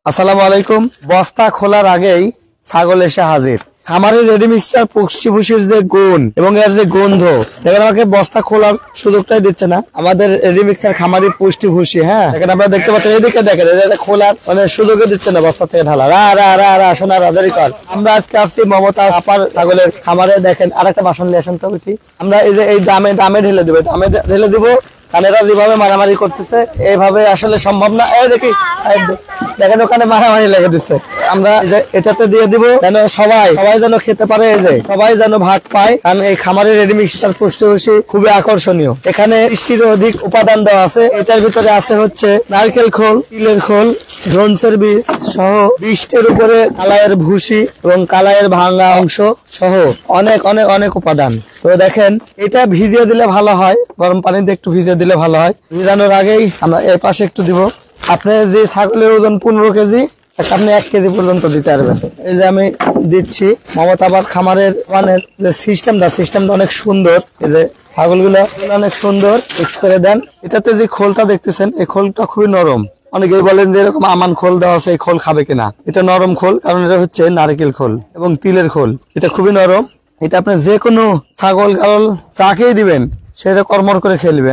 আসসালামু আলাইকুম। বস্তা খোলার আগেই ছাগল এসে হাজির। খামারের রেডি মিক্সচার পুষ্টি ভুষির যে গুণ এবং এর যে গন্ধ, দেখেন আমাকে বস্তা খোলার সুযোগটাই দিচ্ছে না আমাদের রেডি মিক্সচার খামারি পুষ্টি ভুষি। হ্যাঁ দেখেন, আপনারা দেখতে পাচ্ছেন, এদিকে দেখেন, খোলার মানে সুযোগই দিচ্ছে না বস্তা থেকে ঢালা। রা রা রা রা সোনা রাজারি কর। আমরা আজকে আসছি মমতা আপার ছাগলের খামারে। দেখেন আরেকটা বাসন নিয়ে আসেন তো বেটি। আমরা এই দামে ঢেলে দিব, দামে ঢেলে দিব। কানেরা যেভাবে মারামারি করতেছে এইভাবে আসলে সম্ভব না। এই দেখেন ওখানে মারামারি লেগে দিচ্ছে। আমরা এটাতে দিয়ে দিব যেন সবাই যেন খেতে পারে, এই যে সবাই যেন ভাগ পায়। কারণ এই খামারের রেডি মিক্সচার পুষ্টি ভুষি খুবই আকর্ষণীয়। এখানে 30টিরও অধিক উপাদান দেওয়া আছে। এটার ভিতরে আছে হচ্ছে নারকেল খোল, তিলের খোল, ধনসের বীজ সহ 20টির উপরে কালাইয়ের ভুসি এবং কালাইয়ের ভাঙা অংশ সহ অনেক অনেক অনেক উপাদান। তো দেখেন, এটা ভিজিয়ে দিলে ভালো হয়, গরম পানিতে একটু ভিজিয়ে দিলে ভালো হয়। ভিজানোর আগেই আমরা এর পাশে একটু দিব। আপনি যে ছাগলের ওজন 15 কেজি, আপনি 1 কেজি পর্যন্ত দিতে পারবেন। এই যে আমি দিচ্ছি। মমতা আবার খামারের যে সিস্টেমটা অনেক সুন্দর। এই যে ছাগলগুলো অনেক সুন্দর মিক্স করে দেন। এটাতে যে খোলটা দেখতেছেন, এই খোলটা খুবই নরম। অনেকেই বলেন যে এরকম আমান খোল দেওয়া আছে, এই খোল খাবে কিনা। এটা নরম খোল, কারণ এটা হচ্ছে নারকেল খোল এবং তিলের খোল। এটা খুবই নরম। এটা আপনি যে কোনো ছাগল গাড়ল যাকেই দিবেন সেটা কর্মর করে খেলবে।